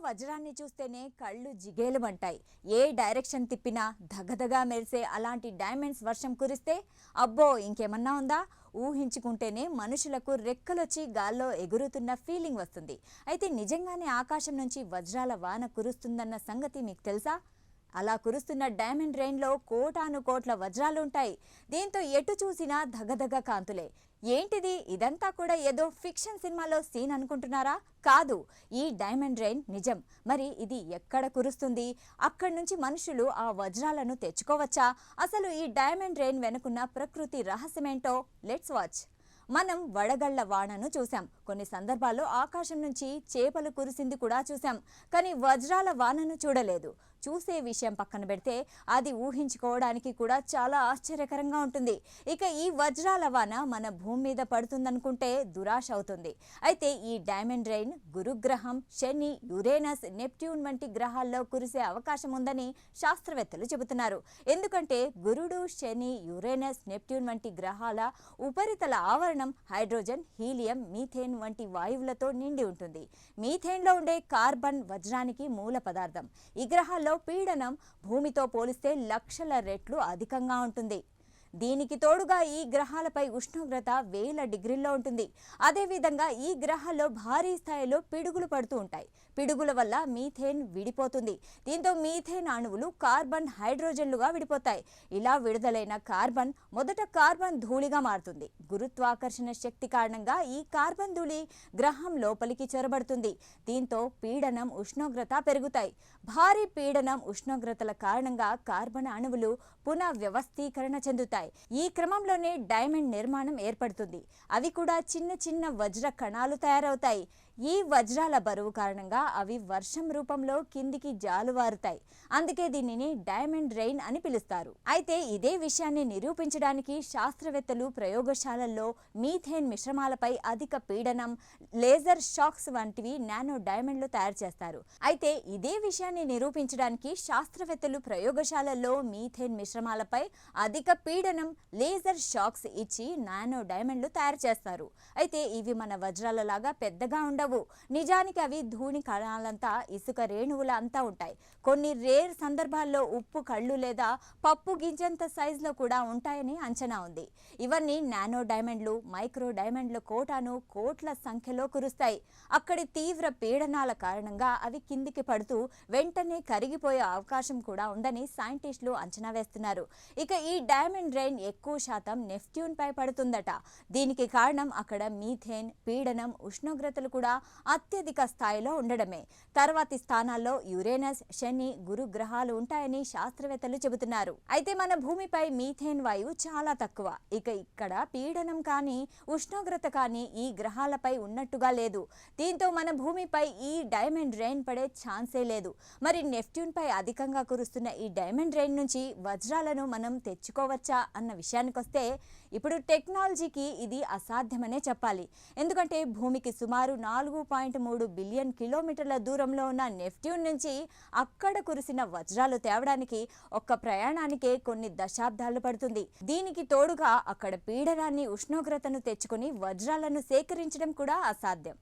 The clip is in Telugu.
వజ్రాన్ని చూస్తేనే కళ్ళు జిగేలుమంటాయి. ఏ డైరెక్షన్ తిప్పినా ధగధగా మెరిసే అలాంటి డైమండ్స్ వర్షం కురిస్తే అబ్బో ఇంకేమన్నా ఉందా? ఊహించుకుంటేనే మనుషులకు రెక్కలొచ్చి గాల్లో ఎగురుతున్న ఫీలింగ్ వస్తుంది. అయితే నిజంగానే ఆకాశం నుంచి వజ్రాల వాన కురుస్తుందన్న సంగతి మీకు తెలుసా? అలా కురుస్తున్న డైమండ్ రెయిన్లో కోటాను కోట్ల వజ్రాలుంటాయి. దీంతో ఎటు చూసినా ధగధగ కాంతులే. ఏంటిది ఇదంతా కూడా ఏదో ఫిక్షన్ సినిమాలో సీన్ అనుకుంటున్నారా? కాదు, ఈ డైమండ్ రెయిన్ నిజం. మరి ఇది ఎక్కడ కురుస్తుంది? అక్కడి నుంచి మనుషులు ఆ వజ్రాలను తెచ్చుకోవచ్చా? అసలు ఈ డైమండ్ రెయిన్ వెనుకున్న ప్రకృతి రహస్యమేంటో లెట్స్ వాచ్. మనం వడగళ్ల వానను చూసాం, కొన్ని సందర్భాల్లో ఆకాశం నుంచి చేపలు కురిసింది కూడా చూసాం. కానీ వజ్రాల వానను చూడలేదు. చూసే విషయం పక్కన పెడితే అది ఊహించుకోవడానికి కూడా చాలా ఆశ్చర్యకరంగా ఉంటుంది. ఇక ఈ వజ్రాల వాన మన భూమి మీద పడుతుందనుకుంటే దురాశ అవుతుంది. అయితే ఈ డైమండ్ రెయిన్ గురుగ్రహం, శని, యురేనస్, నెప్ట్యూన్ వంటి గ్రహాల్లో కురిసే అవకాశం ఉందని శాస్త్రవేత్తలు చెబుతున్నారు. ఎందుకంటే గురుడు, శని, యురేనస్, నెప్ట్యూన్ వంటి గ్రహాల ఉపరితల ఆవరణం హైడ్రోజన్, హీలియం, మీథేన్ వంటి వాయువులతో నిండి ఉంటుంది. మీథేన్లో ఉండే కార్బన్ వజ్రానికి మూల పదార్థం. ఈ గ్రహాల్లో పీడనం భూమితో పోలిస్తే లక్షల రెట్లు అధికంగా ఉంటుంది. దీనికి తోడుగా ఈ గ్రహాలపై ఉష్ణోగ్రత 1000 డిగ్రీల్లో ఉంటుంది. అదేవిధంగా ఈ గ్రహాల్లో భారీ స్థాయిలో పిడుగులు పడుతూ ఉంటాయి. పిడుగుల వల్ల మీథేన్ విడిపోతుంది. దీంతో మీథేన్ అణువులు కార్బన్, హైడ్రోజన్లుగా విడిపోతాయి. ఇలా విడుదలైన కార్బన్ మొదట కార్బన్ ధూళిగా మారుతుంది. గురుత్వాకర్షణ శక్తి కారణంగా ఈ కార్బన్ ధూళి గ్రహం లోపలికి చొరబడుతుంది. దీంతో పీడనం, ఉష్ణోగ్రత పెరుగుతాయి. భారీ పీడనం, ఉష్ణోగ్రతల కారణంగా కార్బన్ అణువులు పునః వ్యవస్థీకరణ చెందుతాయి. ఈ క్రమంలోనే డైమండ్ నిర్మాణం ఏర్పడుతుంది. అవి కూడా చిన్న చిన్న వజ్ర కణాలు తయారవుతాయి. ఈ వజ్రాల బరువు కారణంగా అవి వర్షం రూపంలో కిందికి జాలువారుతాయి. అందుకే దీనిని డైమండ్ రెయిన్ అని పిలుస్తారు. అయితే ఇదే విషయాన్ని నిరూపించడానికి శాస్త్రవేత్తలు ప్రయోగశాలల్లో మీథేన్ మిశ్రమాలపై అధిక పీడనం, లేజర్ షాక్స్ వంటివి నానో డైమండ్లు తయారు చేస్తారు. అయితే ఇదే విషయాన్ని నిరూపించడానికి శాస్త్రవేత్తలు ప్రయోగశాలల్లో మీథేన్ మిశ్రమాలపై అధిక పీడనం, లేజర్ షాక్స్ ఇచ్చి నానో డైమండ్లు తయారు చేస్తారు. అయితే ఇవి మన వజ్రాల లాగా పెద్దగా ఉండవు. నిజానికి అవి ధూళి కణాలంతా, ఇసుక రేణువుల అంతా ఉంటాయి. కొన్ని రేర్ సందర్భాల్లో ఉప్పు కళ్ళు లేదా పప్పు గింజంత సైజులో కూడా ఉంటాయని అంచనా ఉంది. ఇవన్నీ నానో డైమండ్లు, మైక్రో డైమండ్ల కోటాను కోట్ల సంఖ్యలో కురుస్తాయి. అక్కడి తీవ్ర పీడనాల కారణంగా అవి కిందికి పడుతూ వెంటనే కరిగిపోయే అవకాశం కూడా ఉందని సైంటిస్టులు అంచనా వేస్తున్నారు. ఇక ఈ డైమండ్ రెయిన్ ఎక్కువ శాతం నెప్ట్యూన్ పై పడుతుందట. దీనికి కారణం అక్కడ మీథేన్, పీడనం, ఉష్ణోగ్రతలు కూడా అత్యధిక స్థాయిలో ఉండడమే. తర్వాతి స్థానాల్లో యురేనస్, శని, గురు గ్రహాలు ఉంటాయని శాస్త్రవేత్తలు చెబుతున్నారు. అయితే మన భూమిపై మీథేన్ వాయువు చాలా తక్కువ. ఇక ఇక్కడ పీడనం కానీ, ఉష్ణోగ్రత కానీ ఈ గ్రహాలపై ఉన్నట్టుగా లేదు. దీంతో మన భూమిపై ఈ డైమండ్ రెయిన్ పడే ఛాన్సే లేదు. మరి నెప్ట్యూన్ పై అధికంగా కురుస్తున్న ఈ డైమండ్ రెయిన్ నుంచి వజ్రాలను మనం తెచ్చుకోవచ్చా అన్న విషయానికొస్తే ఇప్పుడు టెక్నాలజీకి ఇది అసాధ్యమనే చెప్పాలి. ఎందుకంటే భూమికి సుమారు 4.3 బిలియన్ కిలోమీటర్ల దూరంలో ఉన్న నెప్ట్యూన్ నుంచి అక్కడ కురిసిన వజ్రాలు తేవడానికి ఒక్క ప్రయాణానికే కొన్ని దశాబ్దాలు పడుతుంది. దీనికి తోడుగా అక్కడ పీడనాన్ని, ఉష్ణోగ్రతను తెచ్చుకుని వజ్రాలను సేకరించడం కూడా అసాధ్యం.